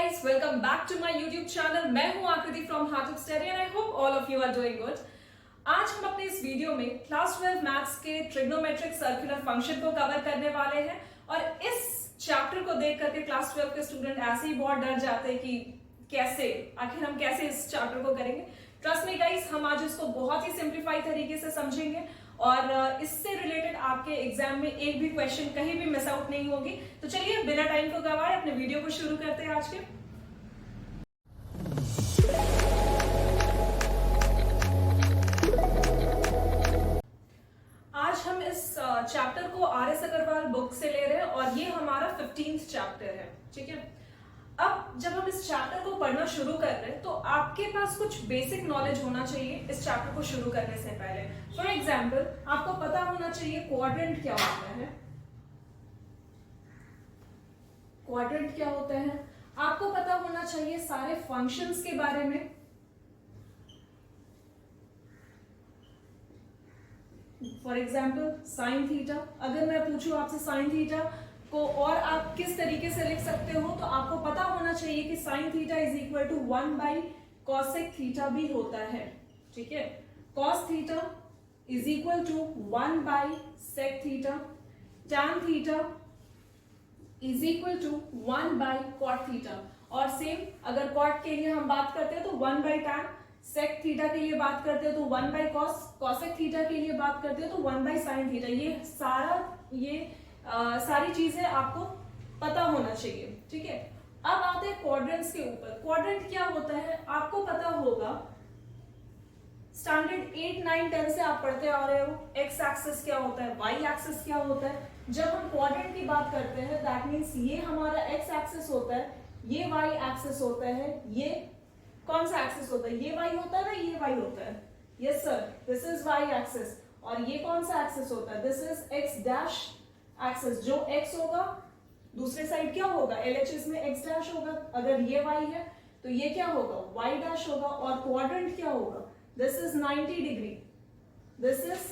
guys, welcome back to my YouTube channel. मैं हूं आकृति from Heart of Study and I hope all of you are doing good. आज हम अपने इस वीडियो में क्लास 12 मैथ्स के ट्रिग्नोमेट्रिक सर्कुलर फंक्शन को कवर करने वाले हैं और इस चैप्टर को देख करके क्लास 12 के स्टूडेंट ऐसे ही बहुत डर जाते हैं कि कैसे आखिर हम कैसे इस चैप्टर को करेंगे. ट्रस्ट मी गाइस, हम आज इसको बहुत ही सिंप्लीफाई तरीके से समझेंगे और इससे रिलेटेड आपके एग्जाम में एक भी क्वेश्चन कहीं भी मिस आउट नहीं होगी. तो चलिए बिना टाइम को गवाए अपने वीडियो को शुरू करते हैं आज के. आज हम इस चैप्टर को आर.एस. अग्रवाल बुक से ले रहे हैं और ये हमारा 15th चैप्टर है. ठीक है, अब जब हम इस चैप्टर को पढ़ना शुरू कर रहे हैं तो आपके पास कुछ बेसिक नॉलेज होना चाहिए इस चैप्टर को शुरू करने से पहले. फॉर एग्जाम्पल, आपको पता होना चाहिए क्वाड्रेंट क्या होता है. क्वाड्रेंट क्या होता है, आपको पता होना चाहिए सारे फंक्शंस के बारे में. फॉर एग्जाम्पल साइन थीटा, अगर मैं पूछूं आपसे साइन थीटा को और आप किस तरीके से लिख सकते हो तो आपको पता होना चाहिए कि sine theta is equal to 1 by cosec theta भी होता है. ठीक है, cos theta is equal to 1 by sec theta, tan theta is equal to 1 by cot theta. और सेम अगर कॉट के लिए हम बात करते हैं तो 1 बाई टैन, सेक थीटा के लिए बात करते हो तो 1 बाई कॉस, कॉसेक थीटा के लिए बात करते हो तो 1 बाई साइन थीटा. ये सारी चीजें आपको पता होना चाहिए. ठीक है, अब आते हैं क्वाड्रेंट्स के ऊपर. क्वाड्रेंट क्या होता है आपको पता होगा, स्टैंडर्ड 8, 9, 10 से आप पढ़ते आ रहे हो. एक्स एक्सिस क्या होता है, वाई एक्सिस क्या होता है. जब हम क्वाड्रेंट की बात करते हैं दैट मीन्स ये हमारा एक्स एक्सिस होता है, ये वाई एक्सिस होता है, ये कौन सा एक्सिस होता है, ये वाई होता है ना, ये वाई होता है. Yes sir, this is y axis. और ये कौन सा एक्सिस होता है, this is x dash axis. जो x होगा दूसरे साइड क्या होगा, LHS में x डैश होगा. अगर ये y है तो ये क्या होगा, y डैश होगा. और क्वाड्रेंट क्या होगा, this is 90 degree, this is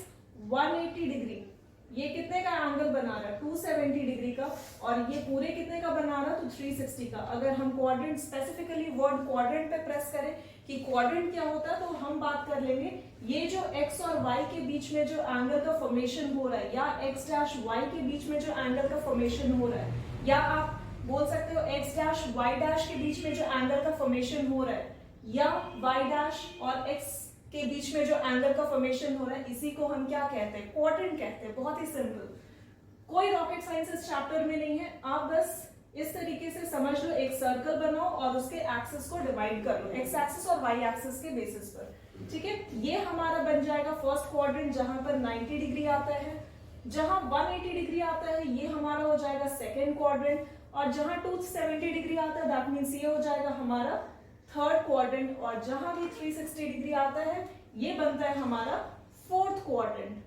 180 degree. ये कितने का एंगल बना रहा है, 270 डिग्री का. और ये पूरे कितने का बना रहा है, तो 360 का. अगर हम क्वाड्रेंट स्पेसिफिकली वर्ड क्वाड्रेंट पे प्रेस करें कि क्वाड्रेंट क्या होता है तो हम बात कर लेंगे ये जो x और y के बीच में जो एंगल का फॉर्मेशन हो रहा है, या x डैश y के बीच में जो एंगल का फॉर्मेशन हो रहा है, या आप बोल सकते हो x डैश y डैश के बीच में जो एंगल का फॉर्मेशन हो रहा है, या y डैश और x के बीच में जो एंगल का फॉर्मेशन हो रहा है, इसी को हम क्या कहते हैं, क्वाड्रेंट कहते हैं. बहुत ही सिंपल, कोई रॉकेट साइंस इस चैप्टर में नहीं है. आप बस इस तरीके से समझ लो, एक सर्कल बनाओ और उसके एक्सिस को डिवाइड कर लो एक्स एक्सिस और वाई एक्सिस के बेसिस पर. ठीक है, ये हमारा बन जाएगा फर्स्ट क्वाड्रेंट जहां पर 90 डिग्री आता है. जहां 180 डिग्री आता है ये हमारा हो जाएगा सेकेंड क्वाड्रेंट. और जहां 270 डिग्री आता है दैट मीन्स ये हो जाएगा हमारा थर्ड क्वाड्रेंट. और जहां भी 360 डिग्री आता है ये बनता है हमारा फोर्थ क्वाड्रेंट.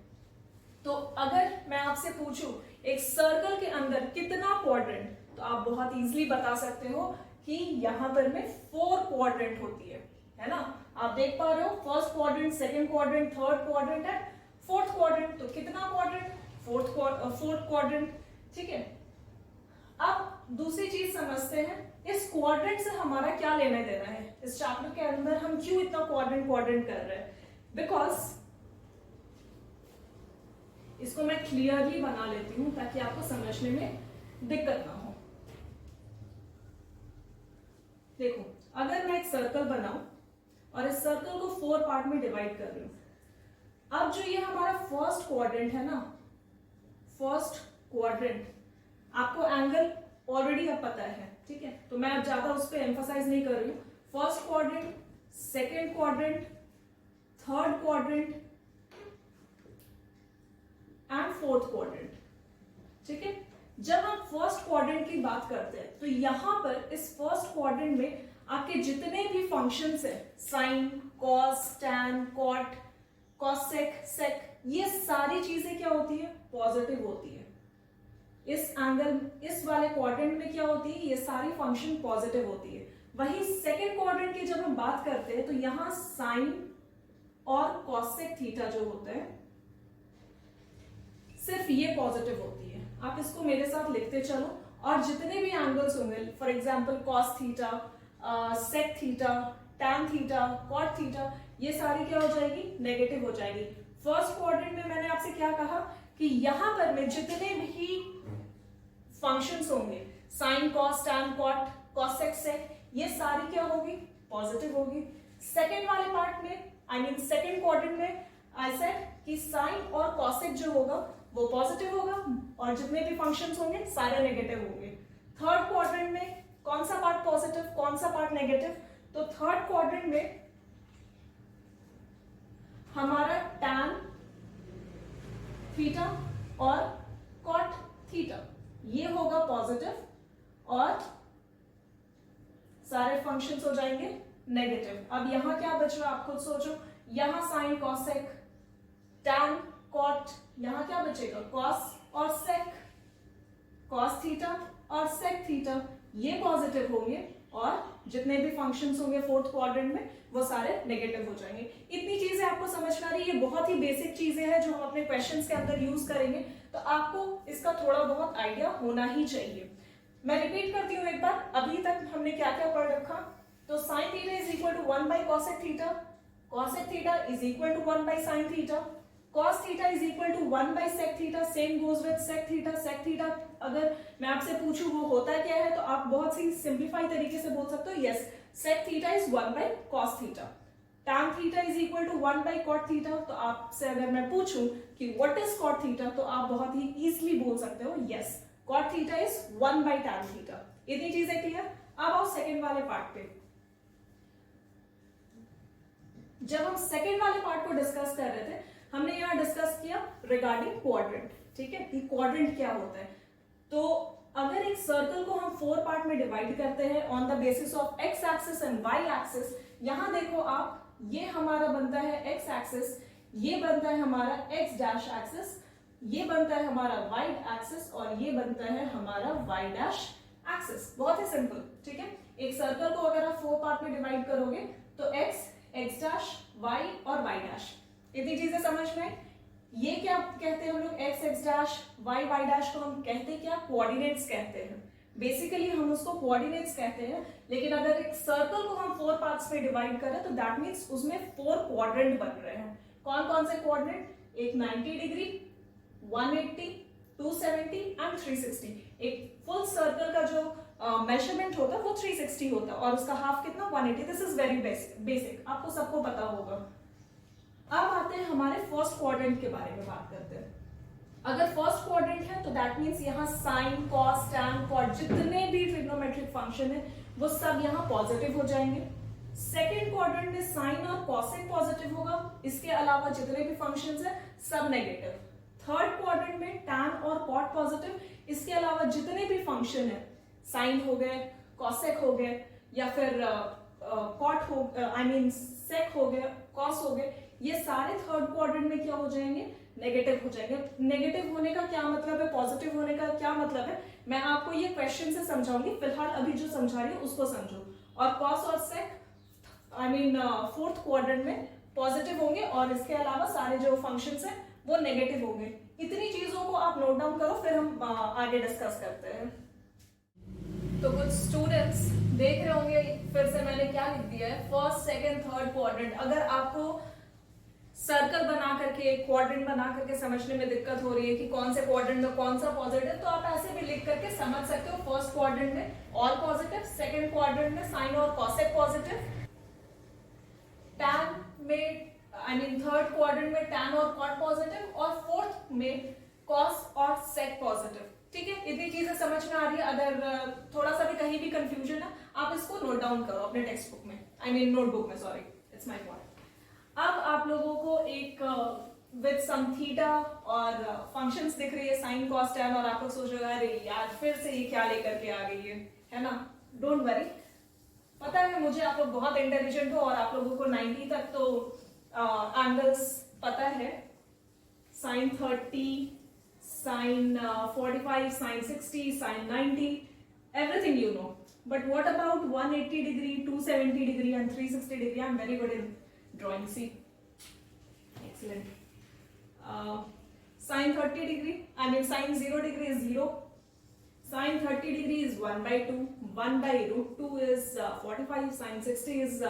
तो अगर मैं आपसे पूछूं एक सर्कल के अंदर कितना क्वाड्रेंट, तो आप बहुत इजीली बता सकते हो कि यहां पर में 4 क्वाड्रेंट होती है ना. आप देख पा रहे हो first quadrant, second quadrant, third quadrant and fourth quadrant. तो कितना क्वाड्रेंट, फोर्थ क्वाड्रेंट. ठीक है, अब दूसरी चीज समझते हैं, इस क्वाड्रेंट से हमारा क्या लेना देना है. इस चैप्टर के अंदर हम क्यों इतना क्वाड्रेंट कर रहे हैं, बिकॉज इसको मैं क्लियरली बना लेती हूं ताकि आपको समझने में दिक्कत ना हो. देखो, अगर मैं एक सर्कल बनाऊं और इस सर्कल को 4 पार्ट में डिवाइड कर रही हूं. अब जो ये हमारा फर्स्ट क्वाड्रेंट है ना, फर्स्ट क्वाड्रेंट आपको एंगल ऑलरेडी अब पता है. ठीक है, तो मैं अब ज्यादा उस पर एम्फसाइज नहीं कर रही हूं. First quadrant, second quadrant, third quadrant and fourth quadrant. ठीक है, जब हम फर्स्ट क्वाड्रेंट की बात करते हैं तो यहां पर इस फर्स्ट क्वाड्रेंट में आपके जितने भी फंक्शंस है, sine, cos, tan, cot, cosec, sec, ये सारी चीजें क्या होती है, पॉजिटिव होती है. इस एंगल, इस वाले क्वाड्रेंट में क्या होती है, ये सारी फंक्शन पॉजिटिव होती है. वहीं सेकेंड क्वाड्रेंट की जब हम बात करते हैं तो यहां साइन और कॉसेक थीटा जो होता है सिर्फ ये पॉजिटिव होती है. आप इसको मेरे साथ लिखते चलो और जितने भी एंगल्स होंगे, for example cos theta, sec theta, tan theta, cot theta, ये सारी क्या हो जाएगी, नेगेटिव हो जाएगी। फर्स्ट क्वाड्रेंट में मैंने आपसे क्या कहा कि यहां पर में जितने भी फंक्शंस होंगे, sine, cos, tan, cot, cosec, sec, ये सारी क्या होगी, पॉजिटिव होगी। सेकेंड वाले पार्ट में, आई मीन सेकेंड क्वाड्रेंट में आई सेड कि साइन और कॉसेक जो होगा वो पॉजिटिव होगा और जितने भी फंक्शंस होंगे सारे नेगेटिव होंगे। थर्ड क्वाड्रेंट में कौन सा पार्ट पॉजिटिव, कौन सा पार्ट नेगेटिव, तो थर्ड क्वाड्रेंट में हमारा टैन थीटा और कॉट थीटा ये होगा पॉजिटिव और सारे फंक्शंस हो जाएंगे नेगेटिव। अब यहां क्या बच रहा है आप खुद सोचो, यहां साइन, कॉसेक, टैन, कॉट, यहां क्या बचेगा, कॉस और सेक, कॉस थीटा और सेक थीटा, ये पॉजिटिव होंगे और जितने भी फंक्शंस होंगे फोर्थ क्वाड्रेंट में वो सारे नेगेटिव हो जाएंगे। इतनी चीजें आपको समझ में आ रही है, ये बहुत ही बेसिक चीजें हैं जो हम अपने क्वेश्चंस के अंदर यूज करेंगे, तो आपको इसका थोड़ा बहुत आइडिया होना ही चाहिए। मैं रिपीट करती हूँ एक बार, अभी तक हमने क्या क्या पढ़ रखा, तो sine theta is equal to 1 by cosec theta, cosec theta is equal to 1 by sine theta, cos theta is equal to 1 by sec theta, same goes with sec theta. Sec theta अगर मैं आपसे पूछूं वो होता क्या है, तो आप बहुत सी सिंप्लीफाई तरीके से बोल सकते हो, yes sec theta is 1 by cos theta. tan theta is equal to 1 by cot theta, तो आपसे अगर मैं पूछूं कि व्हाट इज cot थीटा, तो आप बहुत ही इजीली बोल सकते हो, yes cot theta is 1 by tan theta. इतनी चीजें क्लियर। अब आओ सेकेंड वाले पार्ट पे। जब हम सेकेंड वाले पार्ट को डिस्कस कर रहे थे, हमने यहां डिस्कस किया रिगार्डिंग क्वाड्रेंट, ठीक है, कि क्वाड्रेंट क्या होता है। तो अगर एक सर्कल को हम 4 पार्ट में डिवाइड करते हैं on the basis of x axis and y axis, यहां देखो आप, ये हमारा बनता है एक्स एक्सिस, ये बनता है हमारा एक्स डैश एक्सिस, ये बनता है हमारा वाई एक्सिस और ये बनता है हमारा वाई डैश एक्सिस। बहुत ही सिंपल, ठीक है। एक सर्कल को अगर आप 4 पार्ट में डिवाइड करोगे तो एक्स, एक्स डैश, वाई और वाई डैश, इतनी चीजें समझ में। ये क्या कहते हैं हम लोग, x x dash, y y dash को हम कहते हैं क्या, कोऑर्डिनेट्स कहते हैं। बेसिकली हम उसको कोऑर्डिनेट्स कहते हैं, लेकिन अगर एक सर्कल को हम 4 पार्ट्स में डिवाइड करें तो दैट मींस उसमें 4 क्वाड्रेंट बन रहे हैं। कौन कौन से क्वाड्रेंट, एक 90 डिग्री, 180, 270 एंड 360। एक फुल सर्कल का जो मेजरमेंट होता है वो 360 होता है और उसका हाफ कितना, 180। दिस इज वेरी बेसिक, आपको सबको पता होगा। अब आते हैं हमारे फर्स्ट क्वाड्रेंट के बारे में बात करते हैं। अगर फर्स्ट क्वाड्रेंट है तो दैट मींस यहाँ साइन, कॉस, टैन, कॉट, जितने भी ट्रिग्नोमेट्रिक फंक्शन है वो सब यहाँ पॉजिटिव हो जाएंगे। सेकेंड क्वाड्रेंट में साइन और कॉसेक पॉजिटिव होगा, इसके अलावा जितने भी फंक्शंस है सब नेगेटिव। थर्ड क्वाड्रेंट में टैन और कॉट पॉजिटिव, इसके अलावा जितने भी फंक्शन है, साइन हो गए, कॉसेक हो गए, या फिर कॉट हो, आई मीन सेक हो गए, कॉस हो गए, ये सारे थर्ड क्वाड्रेंट में क्या हो जाएंगे, नेगेटिव हो जाएंगे। नेगेटिव होने का क्या मतलब है, पॉजिटिव होने का क्या मतलब है, मैं आपको ये क्वेश्चन से समझाऊंगी, फिलहाल अभी जो समझा रही हूँ उसको समझो। और कॉस और सेक आई मीन फोर्थ क्वाड्रेंट में पॉजिटिव होंगे और इसके अलावा सारे जो फंक्शंस हैं वो नेगेटिव होंगे। इतनी चीजों को आप नोट डाउन करो, फिर हम आगे डिस्कस करते हैं। तो कुछ स्टूडेंट्स देख रहे होंगे, फिर से मैंने क्या लिख दिया है, फर्स्ट, सेकेंड, थर्ड क्वाड्रेंट। अगर आपको सर्कल बना करके, क्वाड्रेंट बना करके समझने में दिक्कत हो रही है कि कौन से क्वाड्रेंट में कौन सा पॉजिटिव, तो आप ऐसे भी लिख करके समझ सकते हो। फर्स्ट क्वाड्रेंट में ऑल पॉजिटिव, सेकंड क्वाड्रेंट में साइन और कॉसेक पॉजिटिव, टैन में आई मीन थर्ड क्वाड्रेंट में टैन और कॉट पॉजिटिव, और फोर्थ में कॉस और सेक पॉजिटिव। ठीक है, इतनी चीजें समझ में आ रही है। अगर थोड़ा सा भी कहीं भी कंफ्यूजन है, आप इसको नोट डाउन करो अपने टेक्स्ट बुक में, आई मीन नोटबुक में, सॉरी, इट्स माय पॉइंट। अब आप लोगों को एक विद सम थीटा और फंक्शंस दिख रही है, साइन, कॉस, टैन, और आप लोग सोच रहे हो अरे यार फिर से ये क्या लेकर के आ गई है ना। डोंट वरी, पता है मुझे आप लोग बहुत इंटेलिजेंट हो और आप लोगों को 90 तक तो एंगल्स पता है, sine 30, sine 45, sine 60, sine 90, everything you know. But what about 180 degree, 270 degree and 360 degree? I'm very good in drawing. See, excellent. Sine 30 degree, I mean sine 0 degree is 0. Sin 30 degree is 1 by 2. 1 by root 2 is 45. Sin 60 is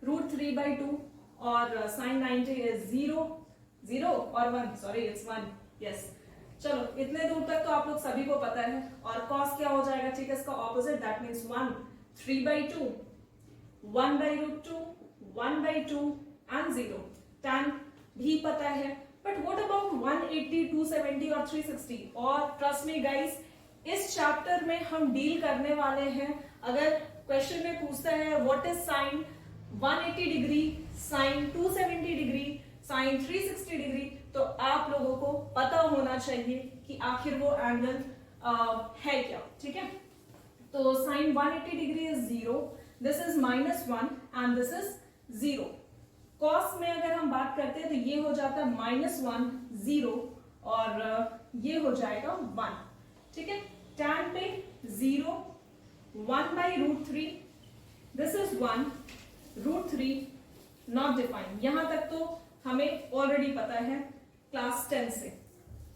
root 3 by 2. और sin 90 is 0. 0 और 1. Sorry, it's 1. Yes. चलो इतने दूर तक तो आप लोग सभी को पता है. और cos क्या हो जाएगा? ठीक है, इसका opposite. That means 1. 3 by 2. 1 by root 2. 1 by 2 and 0. Tan भी पता है. But what about 180, 270 और 360? और trust me guys, इस चैप्टर में हम डील करने वाले हैं. अगर क्वेश्चन में पूछता है what is sine 180 degree, sine 270 degree, sine 360 degree, तो आप लोगों को पता होना चाहिए कि आखिर वो एंगल है क्या. ठीक है, तो sine 180 degree is 0, this is -1 and this is 0. Cos में अगर हम बात करते हैं तो ये हो जाता है -1 0 और ये हो जाएगा 1. ठीक है, tan पे 0, 1 by root 3, this is 1, root 3 not defined. यहां तक तो हमें ऑलरेडी पता है क्लास 10 से,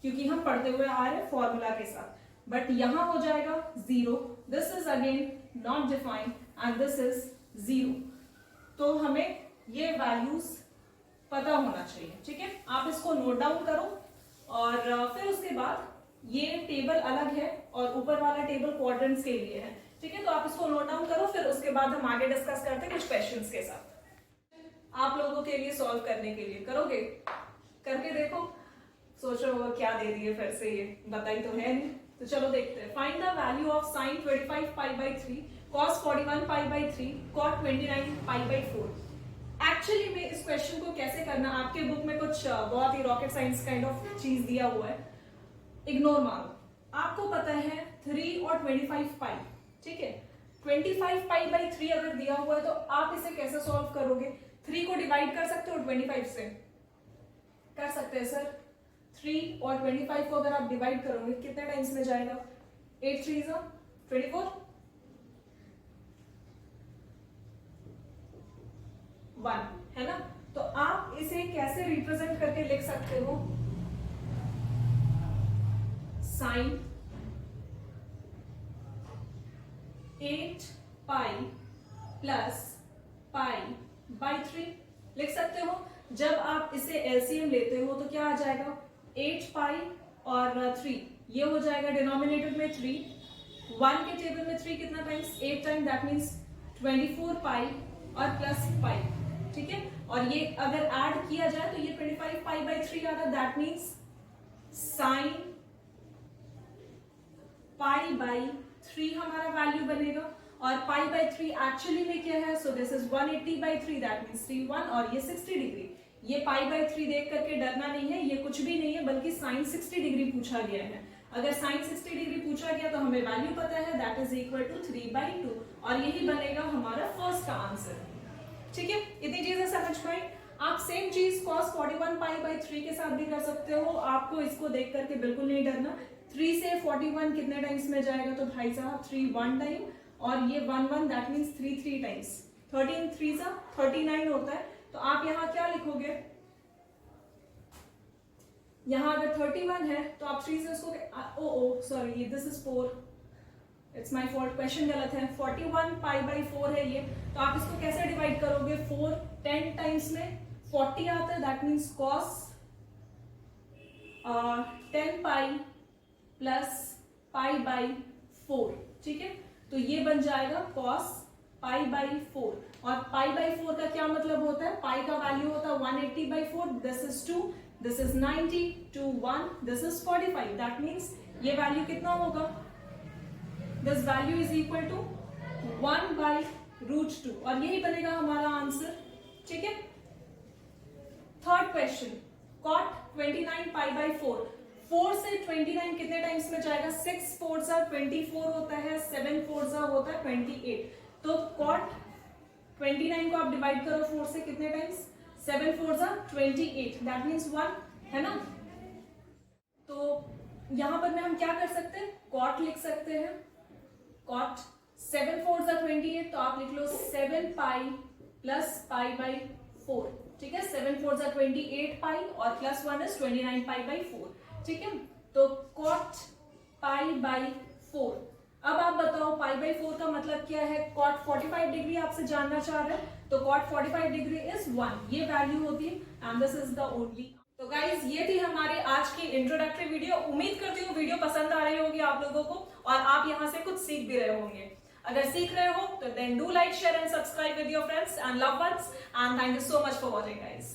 क्योंकि हम पढ़ते हुए आ रहे हैं फॉर्मूला के साथ. बट यहां हो जाएगा 0, this is again not defined and this is 0. तो हमें ये वैल्यूज पता होना चाहिए. ठीक है, आप इसको नोट डाउन करो और फिर उसके बाद ये टेबल अलग है और ऊपर वाला टेबल क्वाड्रेंट्स के लिए है. ठीक है, तो आप इसको नोट डाउन करो, फिर उसके बाद हम आगे डिस्कस करते हैं कुछ क्वेश्चंस के साथ आप लोगों के लिए सॉल्व करने के लिए. करोगे? करके देखो. सोच रहे हो क्या दे दिए फिर से, ये बताई तो है नहीं. तो चलो देखते हैं. Find the value of sine 25 pi by 3, cos 41 pi by 3, cot 29 pi by 4. Actually में इस क्वेश्चन को कैसे करना, आपके बुक में कुछ बहुत ही रॉकेट साइंस काइंड ऑफ चीज दिया हुआ है, इग्नोर मारो. आपको पता है 3 और 25 पाई. ठीक है, 25 पाई बाई 3 अगर दिया हुआ है तो आप इसे कैसे सॉल्व करोगे? 3 को डिवाइड कर सकते हो 25 से? कर सकते हैं सर. 3 और 25 को अगर आप डिवाइड करोगे कितने टाइम्स में जाएगा? 8 3 24, 1 है ना. तो आप इसे कैसे रिप्रेजेंट करके लिख सकते हो? Sine 8 pi plus pi by 3 लिख सकते हो. जब आप इसे एलसीएम लेते हो तो क्या आ जाएगा? 8 पाई और 3, ये हो जाएगा डिनोमिनेटर में 3. 1 के टेबल में 3 कितना टाइम्स? 8 टाइम. दैट मीन्स 24 पाई और प्लस पाई. ठीक है, और ये अगर ऐड किया जाए तो ये 25 पाई बाई 3 आता है. That means sine pi by 3 हमारा वैल्यू बनेगा. और पाई बाई 3 एक्चुअली में क्या है? So this is 180 by 3, that means 3 1, और ये 60 डिग्री. ये पाई बाई 3 देख करके डरना नहीं है, ये कुछ भी नहीं है बल्कि साइन 60 डिग्री पूछा गया है. अगर साइन 60 डिग्री पूछा गया तो हमें वैल्यू पता है, दैट इज इक्वल टू 3/2, और यही बनेगा हमारा फर्स्ट का आंसर. ठीक है, इतनी चीजें समझ पाए आप. सेम चीज cos 41 पाई बाई 3 के साथ भी कर सकते हो. आपको इसको देख करके बिल्कुल नहीं डरना. 3 से 41 कितने टाइम्स में जाएगा? तो भाई साहब 3 1 टाइम, और ये 1 1, दैट मीन्स 3 3 टाइम्स. 13 3 39 होता है. तो आप यहाँ क्या लिखोगे? यहाँ अगर 31 है तो आप 3 से उसको sorry this is 4, it's my fault, question गलत है. 41 पाई बाई 4 है ये. तो आप इसको कैसे डिवाइड करोगे? 4 10 टाइम्स में 40 आता है. That means cos 10 pi plus pi by 4. ठीक है, तो ये बन जाएगा कॉस पाई बाई 4. और पाई बाई 4 का क्या मतलब होता है? पाई का वैल्यू होता है 180 by 4. This is 2, this is 90, 2 1, this is 45. That means ये वैल्यू कितना होगा? This value is equal to 1 by root 2, और यही बनेगा हमारा आंसर. ठीक है, third question. Cot 29 pi by 4. 4 से 29 कितने टाइम्स में जाएगा? 6 4 24 होता है, 7 4 होता है 28. तो कॉट 29 को आप डिवाइड करो 4 से कितने टाइम्स? 7 4 28, दैट मीन्स 1 है ना. तो यहां पर में हम क्या कर सकते हैं? कॉट लिख सकते हैं. कॉट 7 4 28, तो आप लिख लो 7 पाई प्लस पाई बाई 4. ठीक है, 7 4 28 पाई और प्लस 1 इज 29 पाई बाई 4. ठीक है, तो कॉट पाई बाई 4 अब आप बताओ पाई बाई 4 का मतलब क्या है? कॉट 45 डिग्री आपसे जानना चाह रहे हैं, तो कॉट 45 डिग्री इज 1, ये वैल्यू होती है and this is the only. तो गाइज ये थी हमारी आज की इंट्रोडक्टरी वीडियो। उम्मीद करती हूँ वीडियो पसंद आ रही होगी आप लोगों को और आप यहाँ से कुछ सीख भी रहे होंगे। अगर सीख रहे हो तो then do like share and subscribe with your friends and love ones and thank you so much for watching guys.